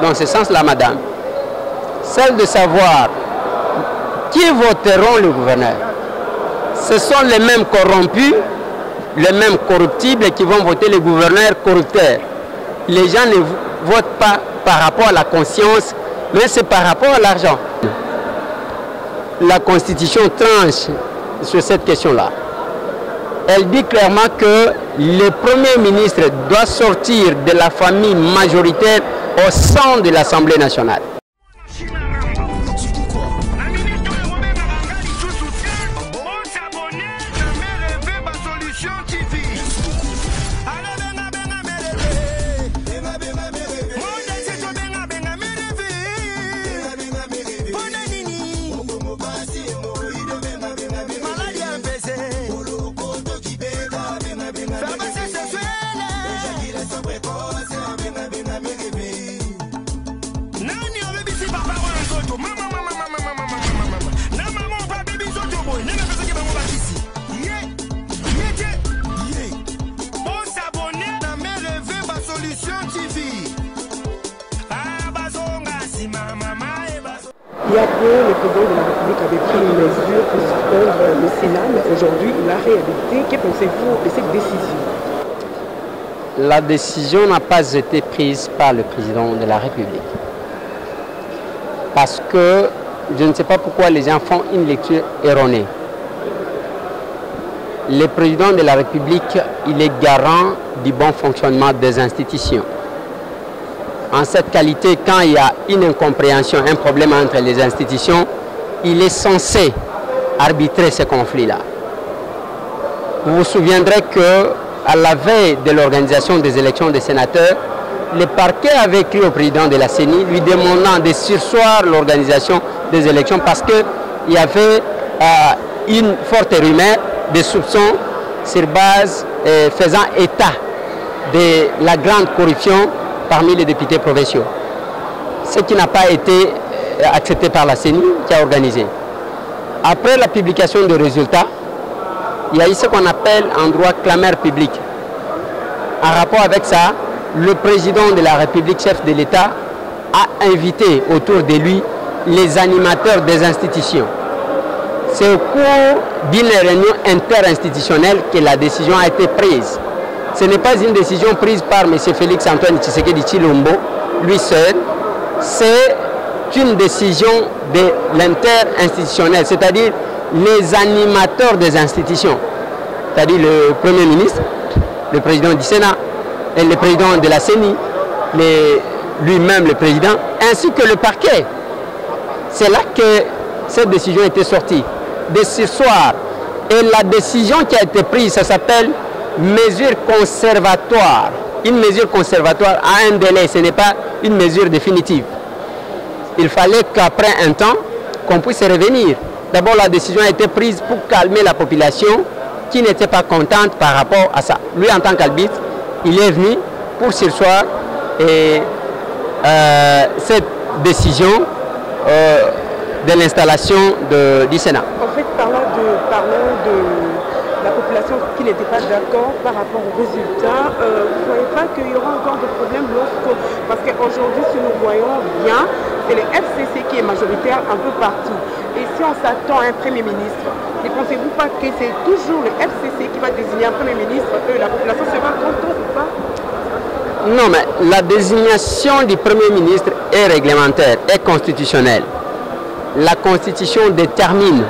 dans ce sens-là, madame. Celle de savoir qui voteront le gouverneur. Ce sont les mêmes corrompus, les mêmes corruptibles qui vont voter le gouverneur corrupteur. Les gens ne votent pas par rapport à la conscience, mais c'est par rapport à l'argent. La Constitution tranche sur cette question-là. Elle dit clairement que le Premier ministre doit sortir de la famille majoritaire au sein de l'Assemblée nationale. Il y a peu, le président de la République avait pris une mesure pour suspendre le Sénat, mais aujourd'hui, il a réhabilité. Que pensez-vous de cette décision? La décision n'a pas été prise par le président de la République. Parce que je ne sais pas pourquoi les gens font une lecture erronée. Le président de la République, il est garant du bon fonctionnement des institutions. En cette qualité, quand il y a une incompréhension, un problème entre les institutions, il est censé arbitrer ce conflit-là. Vous vous souviendrez qu'à la veille de l'organisation des élections des sénateurs, le parquet avait écrit au président de la CENI lui demandant de surseoir l'organisation des élections parce qu'il y avait une forte rumeur de soupçons sur base faisant état de la grande corruption parmi les députés provinciaux. Ce qui n'a pas été accepté par la CENI qui a organisé. Après la publication des résultats, il y a eu ce qu'on appelle en droit clameur publique. En rapport avec ça, le président de la République, chef de l'État, a invité autour de lui les animateurs des institutions. C'est au cours d'une réunion interinstitutionnelle que la décision a été prise. Ce n'est pas une décision prise par M. Félix Antoine Tshisekedi Tshilombo, lui seul. C'est une décision de l'interinstitutionnel, c'est-à-dire les animateurs des institutions, c'est-à-dire le Premier ministre, le président du Sénat, et le président de la CENI, lui-même le président, ainsi que le parquet. C'est là que cette décision a été sortie, de ce soir. Et la décision qui a été prise, ça s'appelle mesure conservatoire. Une mesure conservatoire a un délai, ce n'est pas une mesure définitive. Il fallait qu'après un temps, qu'on puisse revenir. D'abord, la décision a été prise pour calmer la population qui n'était pas contente par rapport à ça. Lui, en tant qu'arbitre, il est venu pour surseoir et cette décision de l'installation du Sénat. En fait, parlons de la population qui n'était pas d'accord par rapport aux résultats. Vous ne voyez pas qu'il y aura encore des problèmes parce qu'aujourd'hui, si nous voyons bien, c'est le FCC qui est majoritaire un peu partout. Et si on s'attend à un Premier ministre, ne pensez-vous pas que c'est toujours le FCC qui va désigner un Premier ministre et la population sera contente ou pas? Non, mais la désignation du Premier ministre est réglementaire, est constitutionnelle. La Constitution détermine,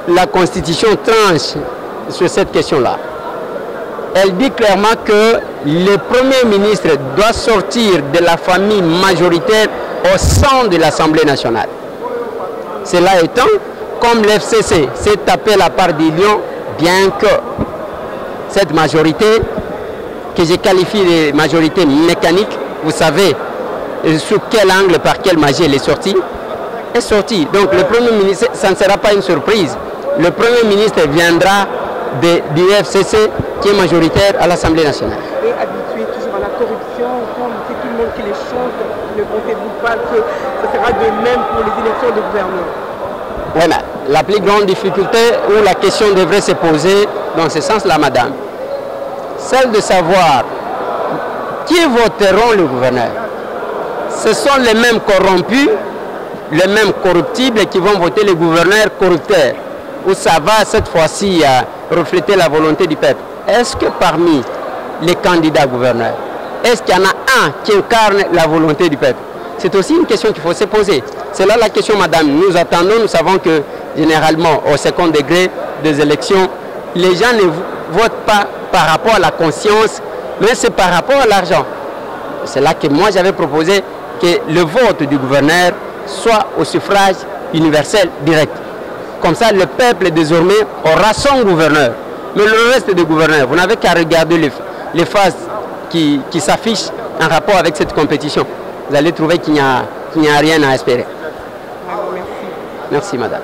la Constitution tranche sur cette question-là. Elle dit clairement que le Premier ministre doit sortir de la famille majoritaire au sein de l'Assemblée nationale. Cela étant, comme l'FCC s'est tapé la part du lion, bien que cette majorité, que je qualifie de majorité mécanique, vous savez sous quel angle, par quelle magie elle est sortie, Donc le Premier ministre, ça ne sera pas une surprise. Le Premier ministre viendra du FCC qui est majoritaire à l'Assemblée nationale. Et habitué toujours à la corruption, comme c'est tout le monde qui les chante, ne pensez-vous pas que ce sera de même pour les élections de gouverneur? Oui, mais la plus grande difficulté où la question devrait se poser dans ce sens-là, madame, celle de savoir qui voteront le gouverneur. ce sont les mêmes corrompus, les mêmes corruptibles qui vont voter les gouverneurs corrupteurs. Où ça va cette fois-ci refléter la volonté du peuple. Est-ce que parmi les candidats gouverneurs, est-ce qu'il y en a un qui incarne la volonté du peuple? C'est aussi une question qu'il faut se poser. C'est là la question, madame. Nous attendons, nous savons que généralement, au second degré des élections, les gens ne votent pas par rapport à la conscience, mais c'est par rapport à l'argent. C'est là que moi j'avais proposé que le vote du gouverneur soit au suffrage universel direct. Comme ça, le peuple désormais aura son gouverneur. Mais le reste des gouverneurs, vous n'avez qu'à regarder les phases qui s'affichent en rapport avec cette compétition. Vous allez trouver qu'il n'y a rien à espérer. Merci. Merci, madame.